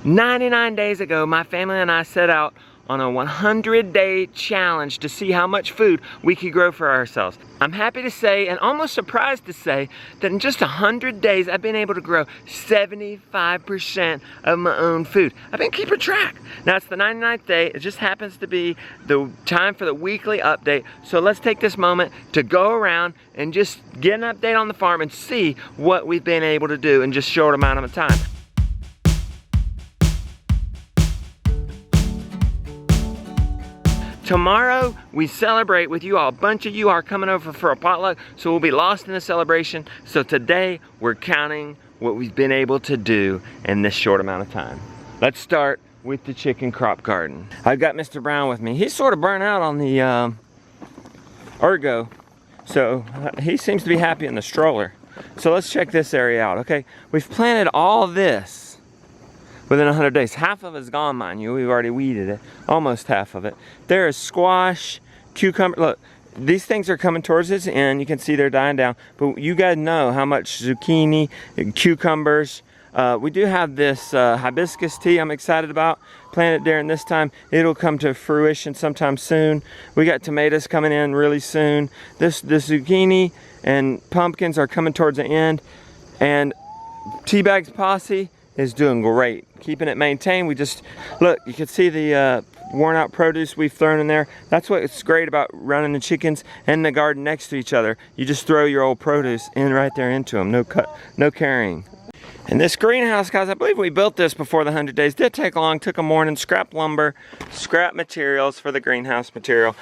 99 days ago, my family and I set out on a 100-day challenge to see how much food we could grow for ourselves. I'm happy to say, and almost surprised to say, that in just 100 days, I've been able to grow 75% of my own food. I've been keeping track. Now it's the 99th day. It just happens to be the time for the weekly update. So let's take this moment to go around and just get an update on the farm and see what we've been able to do in just a short amount of time. Tomorrow, we celebrate with you all. A bunch of you are coming over for a potluck, so we'll be lost in the celebration. So today, we're counting what we've been able to do in this short amount of time. Let's start with the chicken crop garden. I've got Mr. Brown with me. He's sort of burnt out on the ergo, so he seems to be happy in the stroller. So let's check this area out, okay? We've planted all this within 100 days. Half of it's gone, mind you. We've already weeded it. Almost half of it. There is squash, cucumber. Look, these things are coming towards its end. You can see they're dying down. But you guys know how much zucchini, cucumbers. We do have this hibiscus tea I'm excited about. Planted during this time. It'll come to fruition sometime soon. We got tomatoes coming in really soon. This zucchini and pumpkins are coming towards the end. And Teabag's posse is doing great, keeping it maintained. We just, look, you can see the worn out produce we've thrown in there. That's what's great about running the chickens and the garden next to each other. You just throw your old produce in right there into them, no carrying. And this greenhouse, guys, I believe we built this before the 100 days. Did take long, took a morning, scrap lumber, scrap materials for the greenhouse material.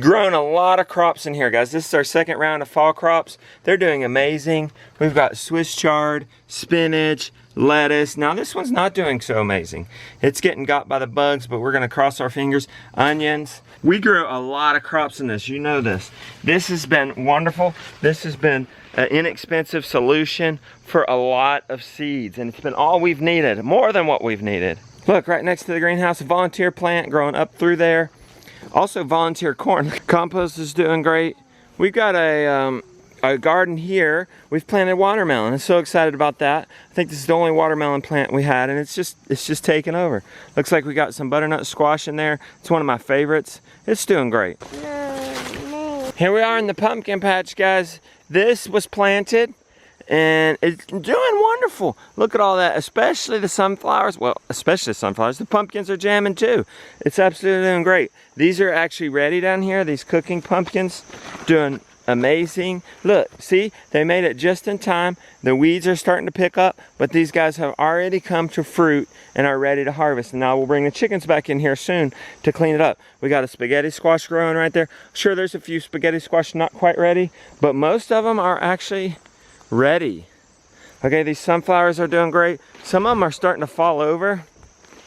Grown a lot of crops in here, guys. This is our second round of fall crops. They're doing amazing. We've got Swiss chard, spinach, lettuce. Now this one's not doing so amazing. It's getting got by the bugs, but we're gonna cross our fingers. Onions. We grew a lot of crops in this, you know this. This has been wonderful. This has been an inexpensive solution for a lot of seeds, and it's been all we've needed, more than what we've needed. Look, right next to the greenhouse, a volunteer plant growing up through there. Also volunteer corn. Compost is doing great. We've got a garden here. We've planted watermelon. I'm so excited about that. I think this is the only watermelon plant we had, and it's just taken over. Looks like we got some butternut squash in there. It's one of my favorites. It's doing great. Here we are in the pumpkin patch, guys. This was planted and it's doing wonderful. Look at all that, especially the sunflowers. Well, especially the sunflowers. The pumpkins are jamming too. It's absolutely doing great. These are actually ready down here. These cooking pumpkins, doing amazing. Look, see, they made it just in time. The weeds are starting to pick up, but these guys have already come to fruit and are ready to harvest. And now we'll bring the chickens back in here soon to clean it up. We got a spaghetti squash growing right there. Sure, there's a few spaghetti squash not quite ready, but most of them are actually ready. Okay, these sunflowers are doing great. Some of them are starting to fall over.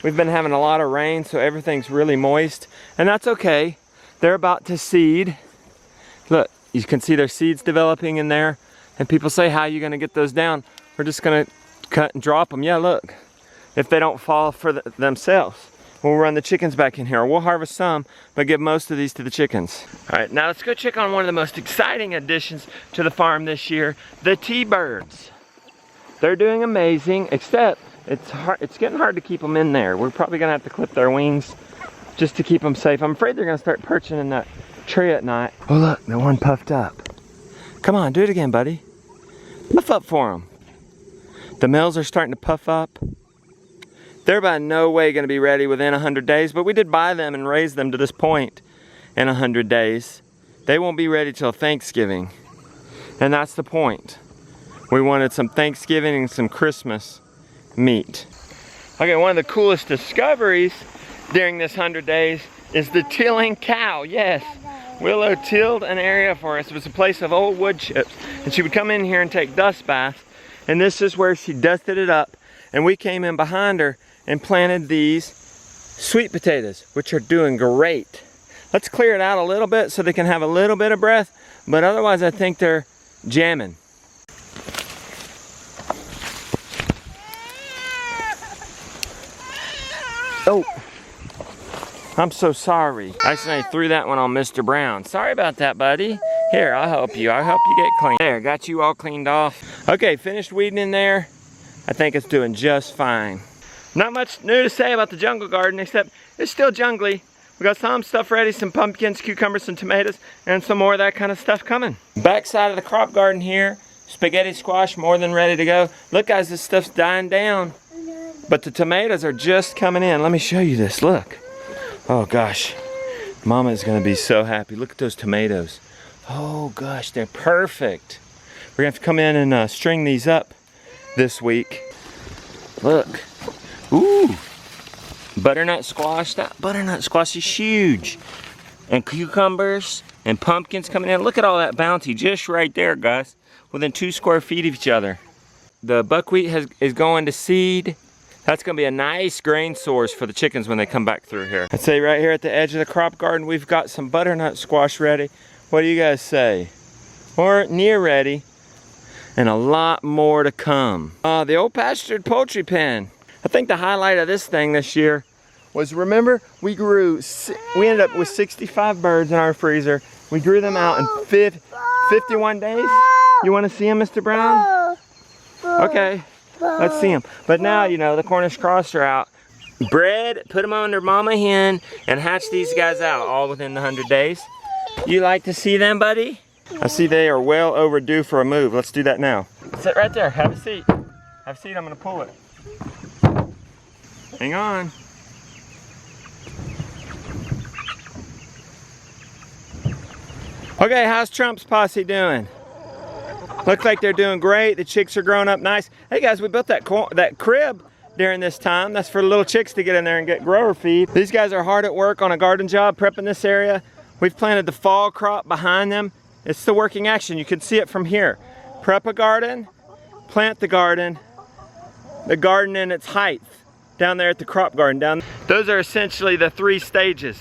We've been having a lot of rain, so everything's really moist, and that's okay. They're about to seed. Look, you can see their seeds developing in there, and people say, how are you gonna get those down? We're just gonna cut and drop them. Yeah, look, if they don't fall for themselves. We'll run the chickens back in here. We'll harvest some, but give most of these to the chickens. All right, now let's go check on one of the most exciting additions to the farm this year, the T-birds. They're doing amazing, except it's getting hard to keep them in there. We're probably gonna have to clip their wings just to keep them safe. I'm afraid they're gonna start perching in that tree at night. Oh look, the one puffed up. Come on, do it again, buddy. Puff up for them. The males are starting to puff up. They're by no way going to be ready within 100 days, but we did buy them and raise them to this point in 100 days. They won't be ready till Thanksgiving, and that's the point. We wanted some Thanksgiving and some Christmas meat. Okay, one of the coolest discoveries during this 100 days is the tilling cow. Yes, Willow tilled an area for us. It was a place of old wood chips, and she would come in here and take dust baths, and this is where she dusted it up, and we came in behind her and planted these sweet potatoes, which are doing great. Let's clear it out a little bit so they can have a little bit of breath, but otherwise I think they're jamming. Oh, I'm so sorry. I accidentally threw that one on Mr. Brown. Sorry about that, buddy. Here, I'll help you. I'll help you get clean. There, got you all cleaned off. Okay, finished weeding in there. I think it's doing just fine. Not much new to say about the jungle garden, except it's still jungly. We got some stuff ready, some pumpkins, cucumbers, some tomatoes, and some more of that kind of stuff coming. Back side of the crop garden here, spaghetti squash more than ready to go. Look guys, this stuff's dying down, but the tomatoes are just coming in. Let me show you this, look. Oh gosh, Mama is gonna be so happy. Look at those tomatoes. Oh gosh, they're perfect. We're gonna have to come in and string these up this week. Look, ooh. Butternut squash, that butternut squash is huge. And cucumbers and pumpkins coming in. Look at all that bounty just right there, guys. Within 2 square feet of each other. The buckwheat is going to seed. That's gonna be a nice grain source for the chickens when they come back through here. I'd say right here at the edge of the crop garden, we've got some butternut squash ready. What do you guys say? Or near ready. And a lot more to come. The old pastured poultry pen. I think the highlight of this thing this year was, remember, we ended up with 65 birds in our freezer. We grew them out in 51 days. You want to see them, Mr. Brown? Okay, let's see them. But now, you know, the Cornish cross are out. Bred, put them under mama hen, and hatch these guys out all within the 100 days. You like to see them, buddy? I see they are well overdue for a move. Let's do that now. Sit right there, have a seat. Have a seat, I'm gonna pull it. Hang on. Okay, how's Trump's posse doing? Looks like they're doing great. The chicks are growing up nice. Hey guys, we built that crib during this time. That's for the little chicks to get in there and get grower feed. These guys are hard at work on a garden job, prepping this area. We've planted the fall crop behind them. It's the working action. You can see it from here. Prep a garden, plant the garden in its height. Down there at the crop garden. Those are essentially the 3 stages.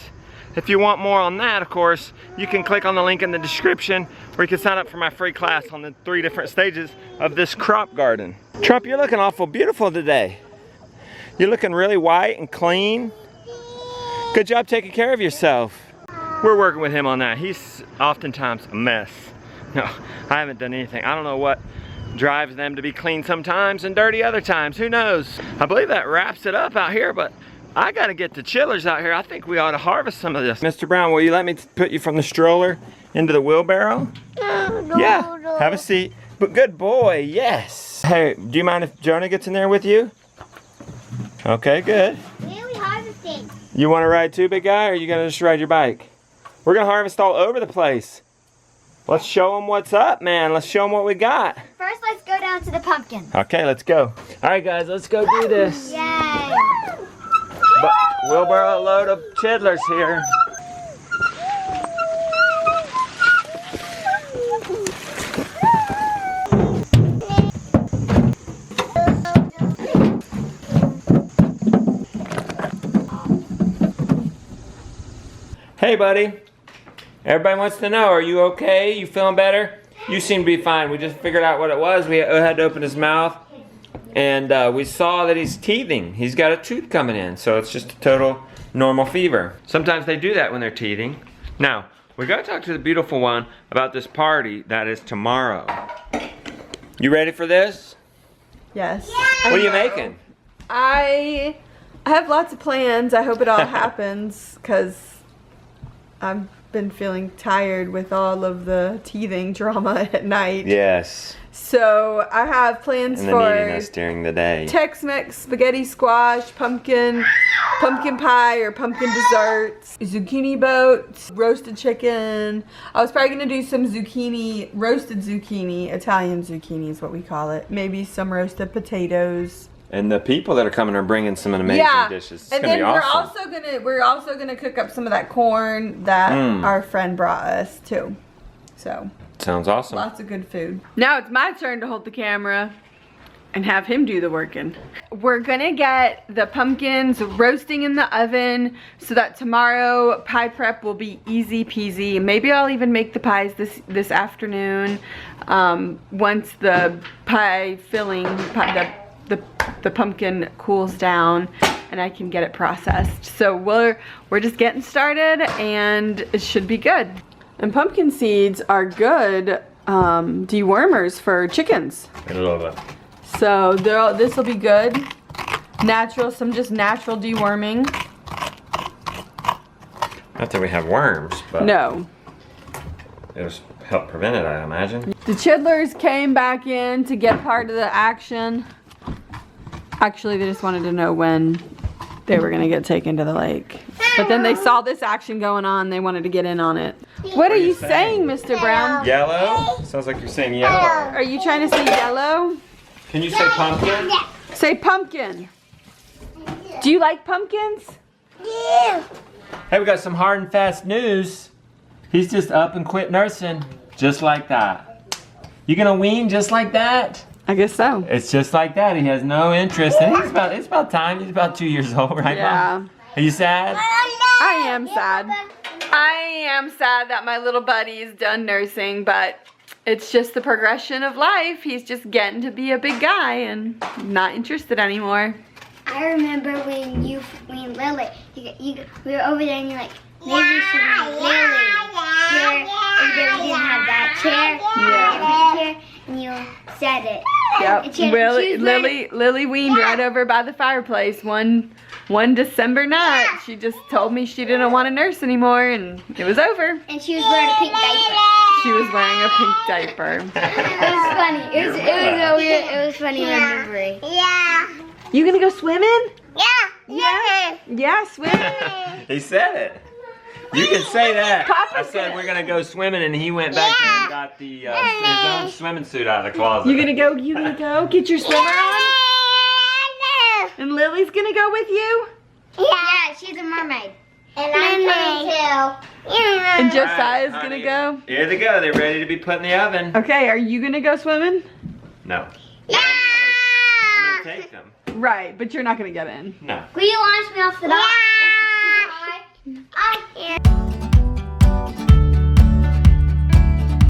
If you want more on that, of course, you can click on the link in the description where you can sign up for my free class on the 3 different stages of this crop garden. Trump, you're looking awful beautiful today. You're looking really white and clean. Good job taking care of yourself. We're working with him on that. He's oftentimes a mess. No, I haven't done anything. I don't know what drives them to be clean sometimes and dirty other times. Who knows? I believe that wraps it up out here, but I gotta get the chillers out here. I think we ought to harvest some of this. Mr. Brown, will you let me put you from the stroller into the wheelbarrow? No, yeah, no. Have a seat. But good boy, yes. Hey, do you mind if Jonah gets in there with you? Okay, good. Where are we harvesting? You wanna ride too, big guy, or are you gonna just ride your bike? We're gonna harvest all over the place. Let's show them what's up, man. Let's show them what we got. First, let's go down to the pumpkin. Okay, let's go. All right, guys, let's go do this. Yay. But wheelbarrow load of chidlers here. Hey, buddy. Everybody wants to know, are you okay? You feeling better? You seem to be fine. We just figured out what it was. We had to open his mouth, and we saw that he's teething. He's got a tooth coming in, so it's just a total normal fever. Sometimes they do that when they're teething. Now, we gotta talk to the beautiful one about this party that is tomorrow. You ready for this? Yes. What are you making? I have lots of plans. I hope it all happens, because I've been feeling tired with all of the teething drama at night. Yes. So I have plans and the for neediness during the day. Tex-Mex, spaghetti squash, pumpkin pie or pumpkin desserts, zucchini boat, roasted chicken. I was probably gonna do some zucchini, roasted zucchini, Italian zucchini is what we call it. Maybe some roasted potatoes. And the people that are coming are bringing some amazing dishes. It's and gonna then be awesome. we're also gonna cook up some of that corn that our friend brought us too. So sounds awesome. Lots of good food. Now it's my turn to hold the camera and have him do the working. We're gonna get the pumpkins roasting in the oven so that tomorrow pie prep will be easy peasy. Maybe I'll even make the pies this afternoon once the pie filling, the pumpkin cools down and I can get it processed. So we're just getting started and it should be good. And pumpkin seeds are good dewormers for chickens. I love it. So this will be good. Natural, some just natural deworming. Not that we have worms, but No. it'll help prevent it, I imagine. The chidlers came back in to get part of the action. Actually, they just wanted to know when they were gonna get taken to the lake. But then they saw this action going on, they wanted to get in on it. What are you saying, Mr. Brown? Yellow? Sounds like you're saying yellow. Are you trying to say yellow? Can you say pumpkin? Say pumpkin. Do you like pumpkins? Yeah. Hey, we got some hard and fast news. He's just up and quit nursing, just like that. You gonna wean just like that? I guess so. It's just like that. He has no interest, and it's about time. He's about 2 years old, right, Yeah. Mom? Are you sad? I am sad. I am sad that my little buddy is done nursing, but it's just the progression of life. He's just getting to be a big guy and not interested anymore. I remember when Lily, we were over there and you're like, maybe we should meet Lily. We didn't have that chair. Yeah. And you said it. Yep. And she was Lily weaned right over by the fireplace one December night. She just told me she didn't want to nurse anymore, and it was over. And she was wearing a pink diaper. She was wearing a pink diaper. It was funny. It was so weird. It was funny remembering. Yeah. You gonna go swimming? Yeah. Yeah, swimming. He said it. You can say that. Papa I said said it. we're gonna go swimming, and he went back and got the his own swimming suit out of the closet. You gonna go get your swimmer on? And Lily's gonna go with you? Yeah, she's a mermaid. And I'm going too. And Josiah's All right, gonna honey. go? Here they go. They're ready to be put in the oven. Okay, are you gonna go swimming? No. Yeah. I'm gonna take them. Right, but you're not gonna get in. No. Will you launch me off the dock?